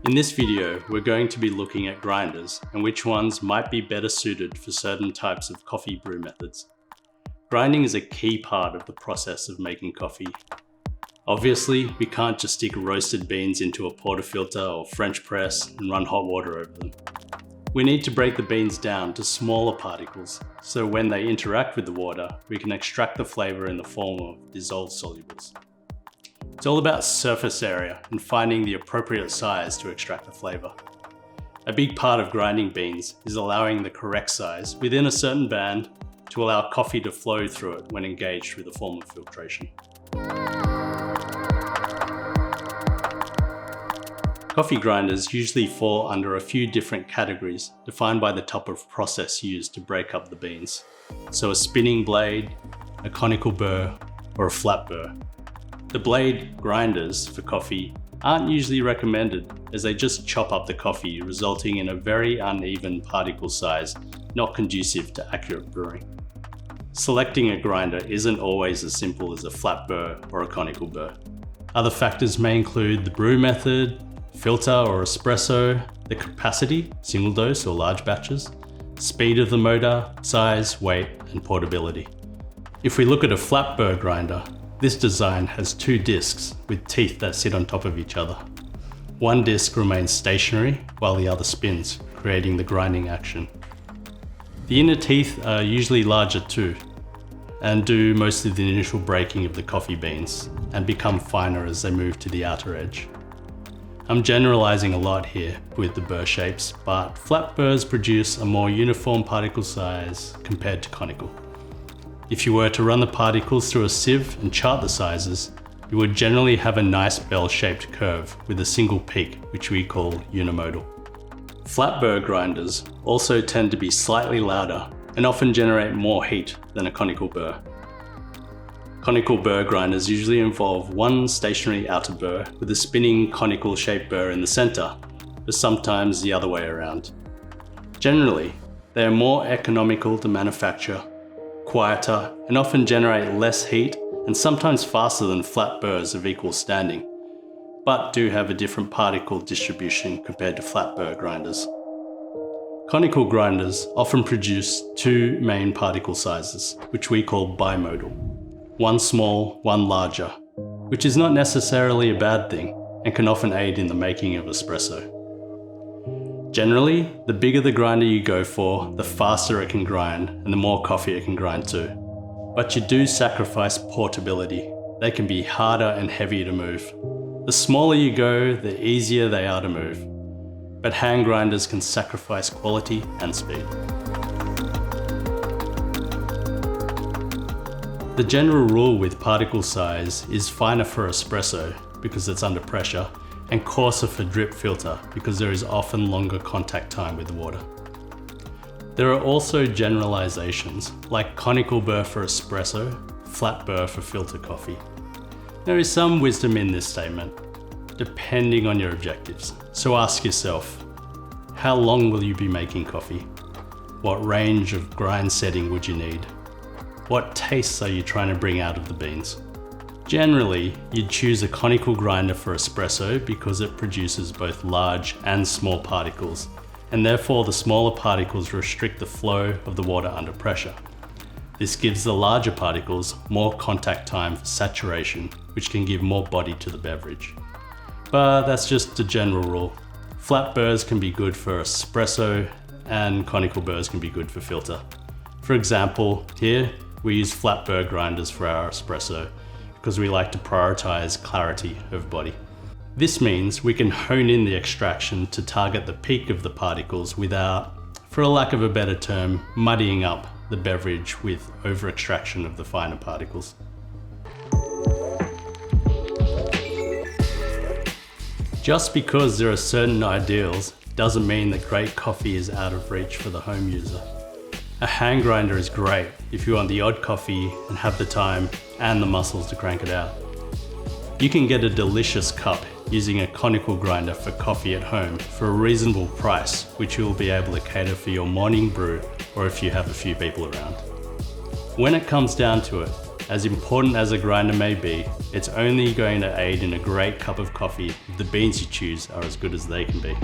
In this video, we're going to be looking at grinders and which ones might be better suited for certain types of coffee brew methods. Grinding is a key part of the process of making coffee. Obviously, we can't just stick roasted beans into a portafilter or French press and run hot water over them. We need to break the beans down to smaller particles, so when they interact with the water, we can extract the flavor in the form of dissolved solubles. It's all about surface area and finding the appropriate size to extract the flavor. A big part of grinding beans is allowing the correct size within a certain band to allow coffee to flow through it when engaged with a form of filtration. Coffee grinders usually fall under a few different categories defined by the type of process used to break up the beans. So a spinning blade, a conical burr, or a flat burr. The blade grinders for coffee aren't usually recommended as they just chop up the coffee, resulting in a very uneven particle size, not conducive to accurate brewing. Selecting a grinder isn't always as simple as a flat burr or a conical burr. Other factors may include the brew method, filter or espresso, the capacity, single dose or large batches, speed of the motor, size, weight, and portability. If we look at a flat burr grinder, this design has two discs with teeth that sit on top of each other. One disc remains stationary while the other spins, creating the grinding action. The inner teeth are usually larger too, and do most of the initial breaking of the coffee beans and become finer as they move to the outer edge. I'm generalizing a lot here with the burr shapes, but flat burrs produce a more uniform particle size compared to conical. If you were to run the particles through a sieve and chart the sizes, you would generally have a nice bell-shaped curve with a single peak, which we call unimodal. Flat burr grinders also tend to be slightly louder and often generate more heat than a conical burr. Conical burr grinders usually involve one stationary outer burr with a spinning conical shaped burr in the center, but sometimes the other way around. Generally, they are more economical to manufacture, quieter, and often generate less heat and sometimes faster than flat burrs of equal standing, but do have a different particle distribution compared to flat burr grinders. Conical grinders often produce two main particle sizes, which we call bimodal. One small, one larger, which is not necessarily a bad thing and can often aid in the making of espresso. Generally, the bigger the grinder you go for, the faster it can grind and the more coffee it can grind too. But you do sacrifice portability. They can be harder and heavier to move. The smaller you go, the easier they are to move. But hand grinders can sacrifice quality and speed. The general rule with particle size is finer for espresso because it's under pressure, and coarser for drip filter because there is often longer contact time with the water. There are also generalizations like conical burr for espresso, flat burr for filter coffee. There is some wisdom in this statement, depending on your objectives. So ask yourself, how long will you be making coffee? What range of grind setting would you need? What tastes are you trying to bring out of the beans? Generally, you'd choose a conical grinder for espresso because it produces both large and small particles, and therefore the smaller particles restrict the flow of the water under pressure. This gives the larger particles more contact time for saturation, which can give more body to the beverage. But that's just a general rule. Flat burrs can be good for espresso, and conical burrs can be good for filter. For example, here, we use flat burr grinders for our espresso because we like to prioritize clarity of body. This means we can hone in the extraction to target the peak of the particles without, for a lack of a better term, muddying up the beverage with over-extraction of the finer particles. Just because there are certain ideals doesn't mean that great coffee is out of reach for the home user. A hand grinder is great if you want the odd coffee and have the time and the muscles to crank it out. You can get a delicious cup using a conical grinder for coffee at home for a reasonable price, which you will be able to cater for your morning brew or if you have a few people around. When it comes down to it, As important as a grinder may be, it's only going to aid in a great cup of coffee if the beans you choose are as good as they can be.